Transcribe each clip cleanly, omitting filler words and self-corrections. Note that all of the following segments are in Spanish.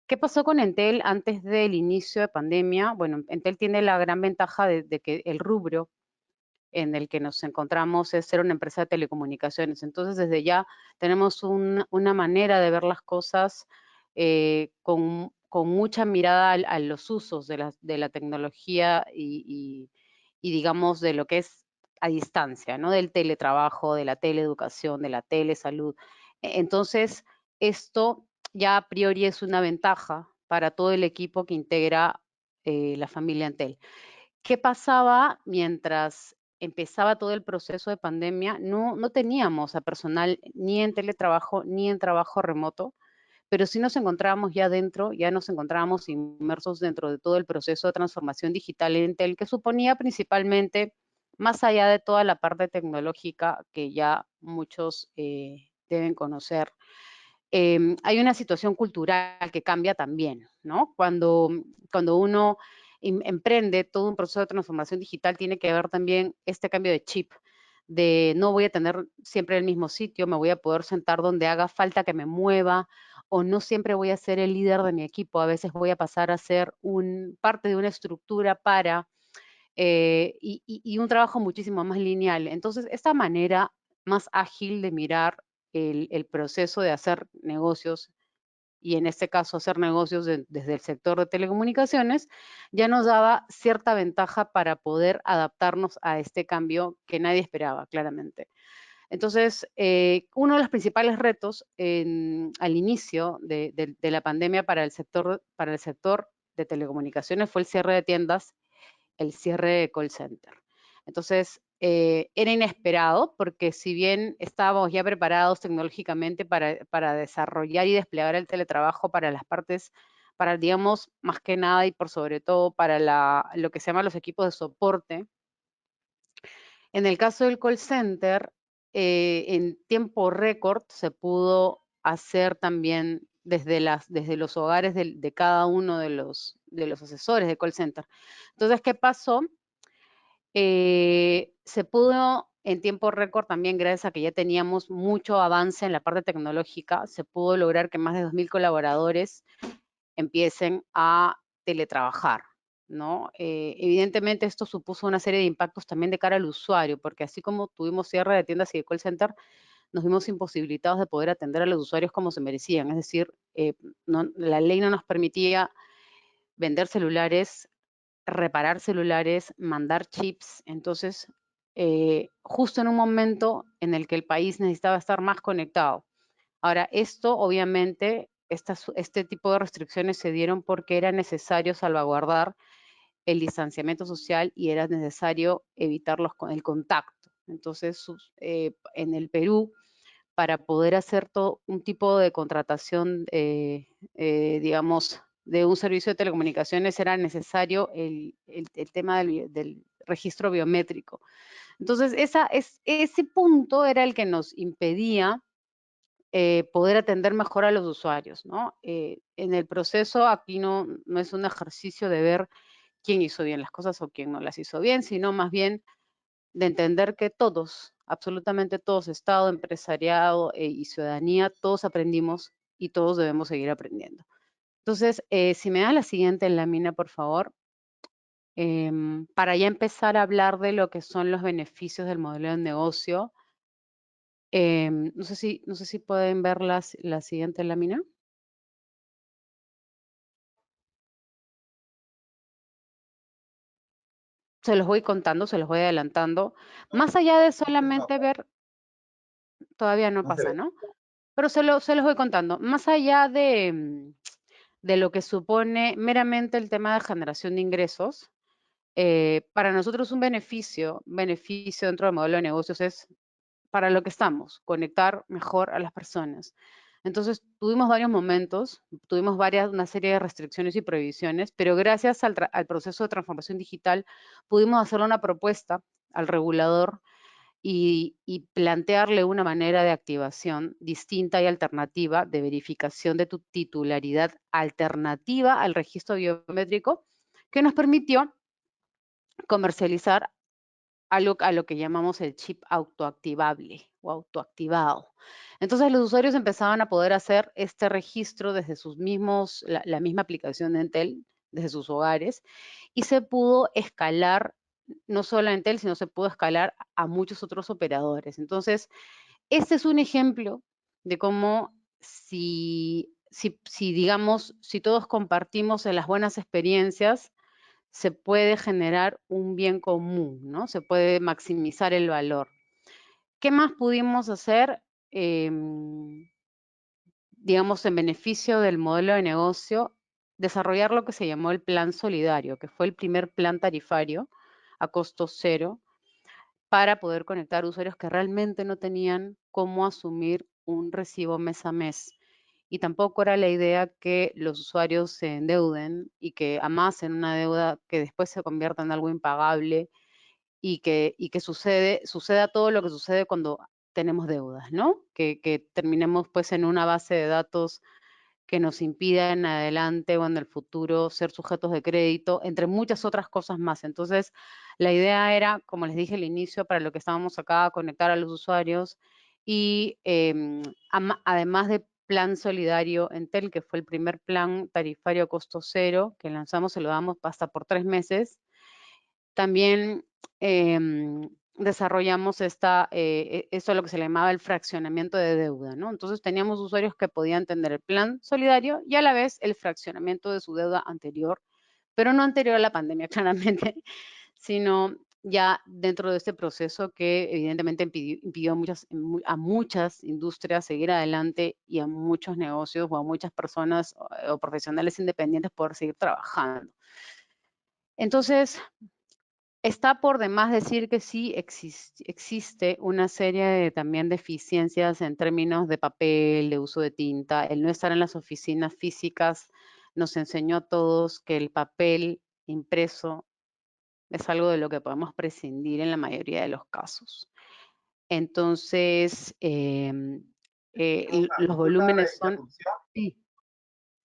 ¿Qué pasó con Entel antes del inicio de pandemia? Bueno, Entel tiene la gran ventaja de que el rubro en el que nos encontramos es ser una empresa de telecomunicaciones. Entonces, desde ya tenemos una manera de ver las cosas con mucha mirada a los usos de la tecnología y, digamos, de lo que es a distancia, ¿no? Del teletrabajo, de la teleeducación, de la telesalud. Entonces, esto ya a priori es una ventaja para todo el equipo que integra la familia Entel. ¿Qué pasaba mientras empezaba todo el proceso de pandemia? No teníamos a personal ni en teletrabajo ni en trabajo remoto, pero sí nos encontrábamos ya dentro, ya nos encontrábamos inmersos dentro de todo el proceso de transformación digital en Entel, que suponía principalmente, más allá de toda la parte tecnológica que ya muchos deben conocer, hay una situación cultural que cambia también, ¿no? Cuando uno emprende todo un proceso de transformación digital, tiene que haber también este cambio de chip, de no voy a tener siempre el mismo sitio, me voy a poder sentar donde haga falta que me mueva, o no siempre voy a ser el líder de mi equipo, a veces voy a pasar a ser parte de una estructura y un trabajo muchísimo más lineal. Entonces, esta manera más ágil de mirar el proceso de hacer negocios y en este caso hacer negocios desde el sector de telecomunicaciones, ya nos daba cierta ventaja para poder adaptarnos a este cambio que nadie esperaba, claramente. Entonces, uno de los principales retos al inicio de la pandemia para el sector de telecomunicaciones fue el cierre de tiendas, el cierre de call center. Entonces, era inesperado porque si bien estábamos ya preparados tecnológicamente para desarrollar y desplegar el teletrabajo para las partes, para, digamos, más que nada y por sobre todo para lo que se llama los equipos de soporte, en el caso del call center, en tiempo récord se pudo hacer también desde los hogares de cada uno de los asesores de call center. Entonces, ¿qué pasó? Se pudo en tiempo récord también, gracias a que ya teníamos mucho avance en la parte tecnológica, se pudo lograr que más de 2.000 colaboradores empiecen a teletrabajar, ¿no? Evidentemente esto supuso una serie de impactos también de cara al usuario, porque así como tuvimos cierre de tiendas y de call center, nos vimos imposibilitados de poder atender a los usuarios como se merecían. Es decir, la ley no nos permitía vender celulares, reparar celulares, mandar chips. Entonces, justo en un momento en el que el país necesitaba estar más conectado. Ahora, esto obviamente, este tipo de restricciones se dieron porque era necesario salvaguardar el distanciamiento social y era necesario evitar el contacto. Entonces, en el Perú, para poder hacer todo un tipo de contratación, digamos, de un servicio de telecomunicaciones, era necesario el tema del registro biométrico. Entonces, ese punto era el que nos impedía poder atender mejor a los usuarios, ¿no? En el proceso aquí no es un ejercicio de ver quién hizo bien las cosas o quién no las hizo bien, sino más bien de entender que todos, absolutamente todos, Estado, empresariado y ciudadanía, todos aprendimos y todos debemos seguir aprendiendo. Entonces, si me da la siguiente lámina, por favor, para ya empezar a hablar de lo que son los beneficios del modelo de negocio. No sé si pueden ver la siguiente lámina. Se los voy contando, se los voy adelantando. Más allá de solamente ver, todavía no No se pasa, ve. ¿no? Pero se los voy contando. Más allá de lo que supone meramente el tema de generación de ingresos, para nosotros un beneficio dentro del modelo de negocios es para lo que estamos, conectar mejor a las personas. Entonces, tuvimos varios momentos, tuvimos una serie de restricciones y prohibiciones, pero gracias al proceso de transformación digital pudimos hacerle una propuesta al regulador y plantearle una manera de activación distinta y alternativa de verificación de tu titularidad alternativa al registro biométrico que nos permitió comercializar algo a lo que llamamos el chip autoactivable. o autoactivado. Entonces los usuarios empezaban a poder hacer este registro desde sus mismos, la misma aplicación de Entel, desde sus hogares, y se pudo escalar, no solo a Entel, sino se pudo escalar a muchos otros operadores. Entonces, este es un ejemplo de cómo digamos, si todos compartimos en las buenas experiencias, se puede generar un bien común, ¿no? Se puede maximizar el valor. ¿Qué más pudimos hacer? Digamos, en beneficio del modelo de negocio, desarrollar lo que se llamó el plan solidario, que fue el primer plan tarifario a costo cero para poder conectar usuarios que realmente no tenían cómo asumir un recibo mes a mes. Y tampoco era la idea que los usuarios se endeuden y que amasen una deuda que después se convierta en algo impagable y que suceda todo lo que sucede cuando tenemos deudas, ¿no? Que terminemos pues en una base de datos que nos impida en adelante o en el futuro ser sujetos de crédito, entre muchas otras cosas más. Entonces, la idea era, como les dije al inicio, para lo que estábamos acá, conectar a los usuarios y además de plan solidario Entel, que fue el primer plan tarifario a costo cero que lanzamos, se lo damos hasta por 3 meses. También desarrollamos esto es lo que se le llamaba el fraccionamiento de deuda, ¿no? Entonces teníamos usuarios que podían tener el plan solidario y a la vez el fraccionamiento de su deuda anterior, pero no anterior a la pandemia, claramente, sino ya dentro de este proceso que evidentemente impidió a muchas industrias seguir adelante y a muchos negocios o a muchas personas o profesionales independientes poder seguir trabajando. Entonces, está por demás decir que sí existe una serie de también deficiencias en términos de papel, de uso de tinta. El no estar en las oficinas físicas nos enseñó a todos que el papel impreso es algo de lo que podemos prescindir en la mayoría de los casos. Entonces, Rosa, los disculpa la volúmenes son... interrupción. Sí,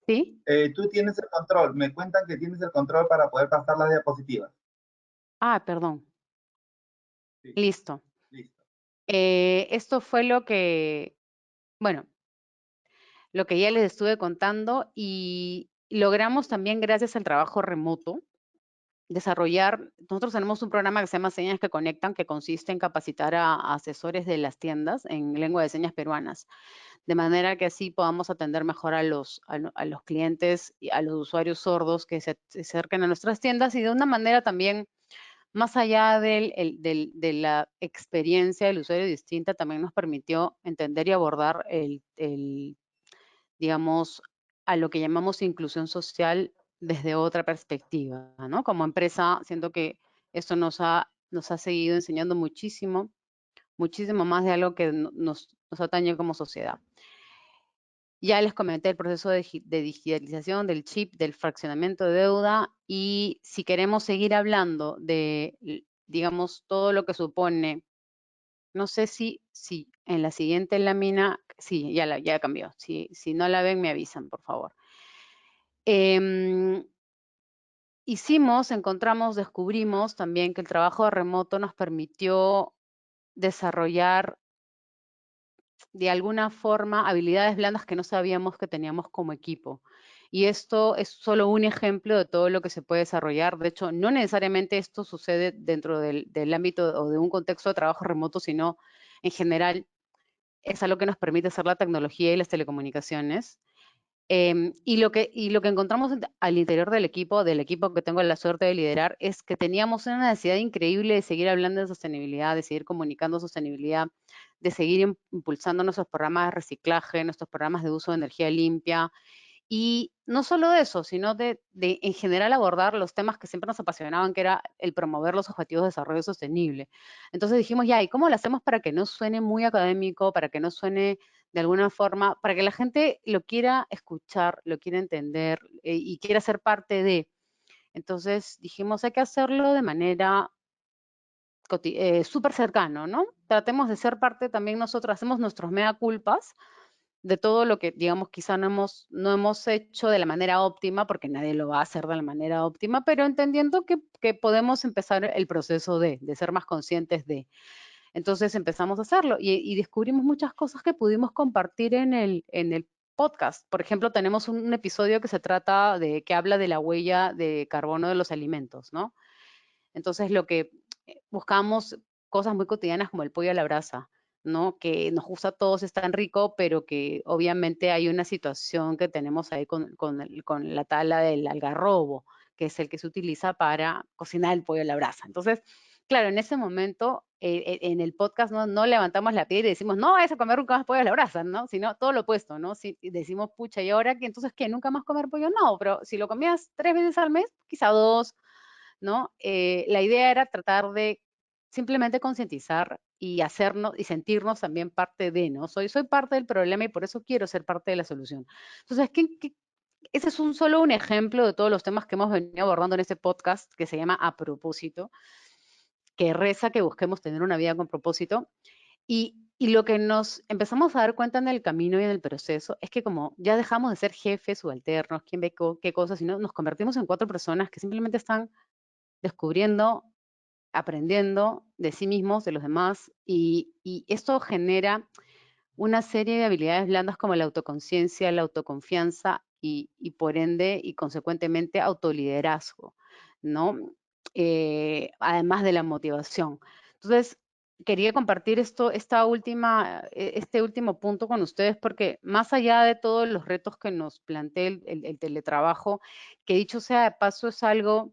¿sí? Tú tienes el control. Me cuentan que tienes el control para poder pasar las diapositivas. Ah, perdón. Sí, Listo. listo. Esto fue bueno, lo que ya les estuve contando y logramos también, gracias al trabajo remoto, desarrollar, nosotros tenemos un programa que se llama Señas que Conectan, que consiste en capacitar a asesores de las tiendas en lengua de señas peruanas, de manera que así podamos atender mejor a los clientes y a los usuarios sordos que se acerquen a nuestras tiendas y de una manera también, más allá de la experiencia del usuario distinta, también nos permitió entender y abordar digamos, a lo que llamamos inclusión social desde otra perspectiva, ¿no? Como empresa, siento que esto nos ha seguido enseñando muchísimo, muchísimo más de algo que nos atañe como sociedad. Ya les comenté el proceso de digitalización del chip, del fraccionamiento de deuda y si queremos seguir hablando de, digamos, todo lo que supone, no sé si en la siguiente lámina, sí, ya cambió. Si no la ven, me avisan, por favor. Em, descubrimos también que el trabajo remoto nos permitió desarrollar de alguna forma habilidades blandas que no sabíamos que teníamos como equipo. Y esto es solo un ejemplo de todo lo que se puede desarrollar. De hecho, no necesariamente esto sucede dentro del ámbito o de un contexto de trabajo remoto, sino en general es algo que nos permite hacer la tecnología y las telecomunicaciones. Y lo que encontramos al interior del equipo que tengo la suerte de liderar, es que teníamos una necesidad increíble de seguir hablando de sostenibilidad, de seguir comunicando sostenibilidad, de seguir impulsando nuestros programas de reciclaje, nuestros programas de uso de energía limpia, y no solo de eso, sino de en general abordar los temas que siempre nos apasionaban, que era el promover los objetivos de desarrollo sostenible. Entonces dijimos, ya, ¿y cómo lo hacemos para que no suene muy académico, para que no suene de alguna forma, para que la gente lo quiera escuchar, lo quiera entender y quiera ser parte de? Entonces dijimos, hay que hacerlo de manera súper cercano, ¿no? Tratemos de ser parte también nosotros, hacemos nuestros mea culpas de todo lo que, digamos, quizá no hemos hecho de la manera óptima, porque nadie lo va a hacer de la manera óptima, pero entendiendo que podemos empezar el proceso de ser más conscientes de. Entonces empezamos a hacerlo y descubrimos muchas cosas que pudimos compartir en el podcast. Por ejemplo, tenemos un episodio que se trata que habla de la huella de carbono de los alimentos, ¿no? Entonces lo que buscamos cosas muy cotidianas como el pollo a la brasa, ¿no? Que nos gusta a todos, es tan rico, pero que obviamente hay una situación que tenemos ahí con la tala del algarrobo, que es el que se utiliza para cocinar el pollo a la brasa. Entonces, claro, en ese momento, en el podcast no levantamos la piedra y decimos, no vayas a comer nunca más pollo a la brasa, ¿no? Sino todo lo opuesto, ¿no? Si decimos, pucha, ¿y ahora qué? Entonces, ¿qué? ¿Nunca más comer pollo? No, pero si lo comías 3 veces al mes, quizá 2, ¿no? La idea era tratar de simplemente concientizar y hacernos y sentirnos también parte de, ¿no? Soy parte del problema y por eso quiero ser parte de la solución. Entonces, ese es solo un ejemplo de todos los temas que hemos venido abordando en este podcast que se llama A Propósito, que reza que busquemos tener una vida con propósito. Y lo que nos empezamos a dar cuenta en el camino y en el proceso es que como ya dejamos de ser jefes subalternos, quién ve qué cosas, sino nos convertimos en 4 personas que simplemente están descubriendo, aprendiendo de sí mismos, de los demás, y esto genera una serie de habilidades blandas como la autoconciencia, la autoconfianza y por ende y consecuentemente autoliderazgo, ¿no? Además de la motivación. Entonces, quería compartir este último punto con ustedes porque más allá de todos los retos que nos plantea el teletrabajo, que dicho sea de paso es algo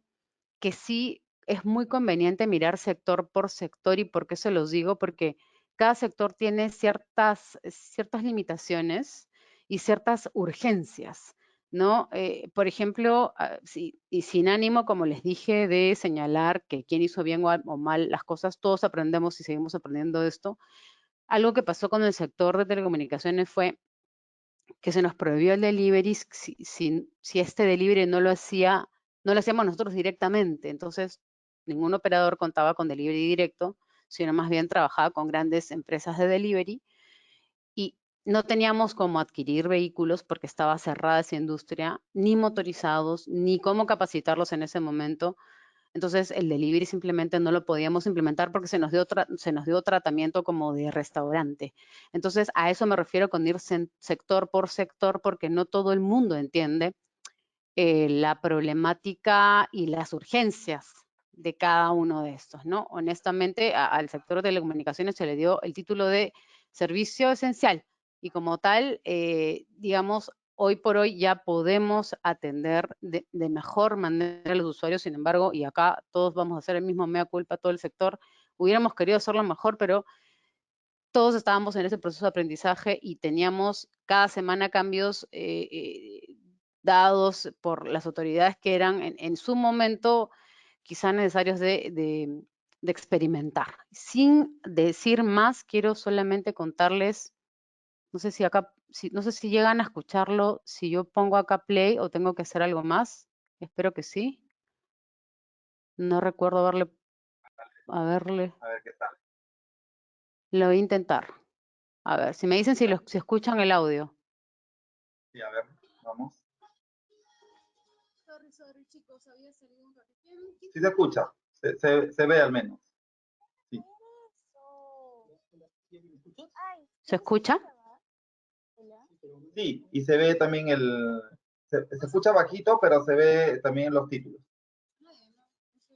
que sí es muy conveniente mirar sector por sector. ¿Y por qué se los digo? Porque cada sector tiene ciertas limitaciones y ciertas urgencias, ¿no? Por ejemplo, y sin ánimo, como les dije, de señalar que quién hizo bien o mal las cosas, todos aprendemos y seguimos aprendiendo de esto. Algo que pasó con el sector de telecomunicaciones fue que se nos prohibió el delivery si este delivery no lo hacíamos nosotros directamente. Entonces, ningún operador contaba con delivery directo, sino más bien trabajaba con grandes empresas de delivery y no teníamos cómo adquirir vehículos porque estaba cerrada esa industria, ni motorizados, ni cómo capacitarlos en ese momento. Entonces el delivery simplemente no lo podíamos implementar porque se nos dio tratamiento como de restaurante. Entonces a eso me refiero con ir sector por sector porque no todo el mundo entiende la problemática y las urgencias de cada uno de estos, ¿no? Honestamente, al sector de telecomunicaciones se le dio el título de servicio esencial y como tal, digamos, hoy por hoy ya podemos atender de mejor manera a los usuarios, sin embargo, y acá todos vamos a hacer el mismo mea culpa, todo el sector, hubiéramos querido hacerlo mejor, pero todos estábamos en ese proceso de aprendizaje y teníamos cada semana cambios dados por las autoridades que eran en su momento quizá necesarios de experimentar. Sin decir más, quiero solamente contarles, no sé si acá, no sé si llegan a escucharlo, si yo pongo acá play o tengo que hacer algo más. Espero que sí. No recuerdo haberle, A ver qué tal. lo voy a intentar. A ver, si me dicen si escuchan el audio. Sí, a ver, vamos. Sorry, chicos, había salido un ratito. Sí se escucha, se ve al menos. Sí. ¿Se escucha? Sí, y se ve también se escucha bajito, pero se ve también los títulos.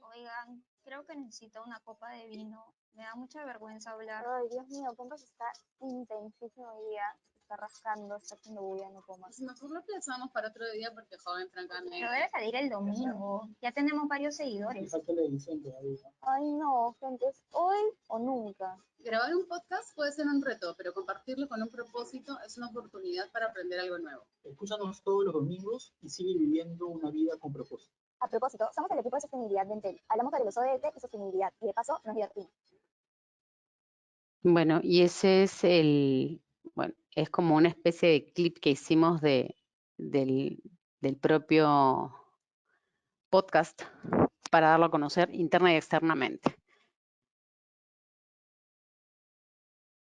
Oigan, creo que necesito una copa de vino. Me da mucha vergüenza hablar. Ay, Dios mío, Pompas está intensísimo hoy día. Está rascando, está haciendo bulla, no comas. Mejor lo pensamos para otro día porque, joven, francamente. Pero debe salir el domingo. Ya tenemos varios seguidores. Falta la edición todavía. Ay, no, gente, es hoy o nunca. Grabar un podcast puede ser un reto, pero compartirlo con un propósito es una oportunidad para aprender algo nuevo. Escúchanos todos los domingos y sigue viviendo una vida con propósito. A propósito, somos el equipo de sostenibilidad de Entel. Hablamos sobre los ODS y sostenibilidad. Y de paso, nos divertimos. Bueno, y ese es bueno, es como una especie de clip que hicimos del propio podcast para darlo a conocer interna y externamente.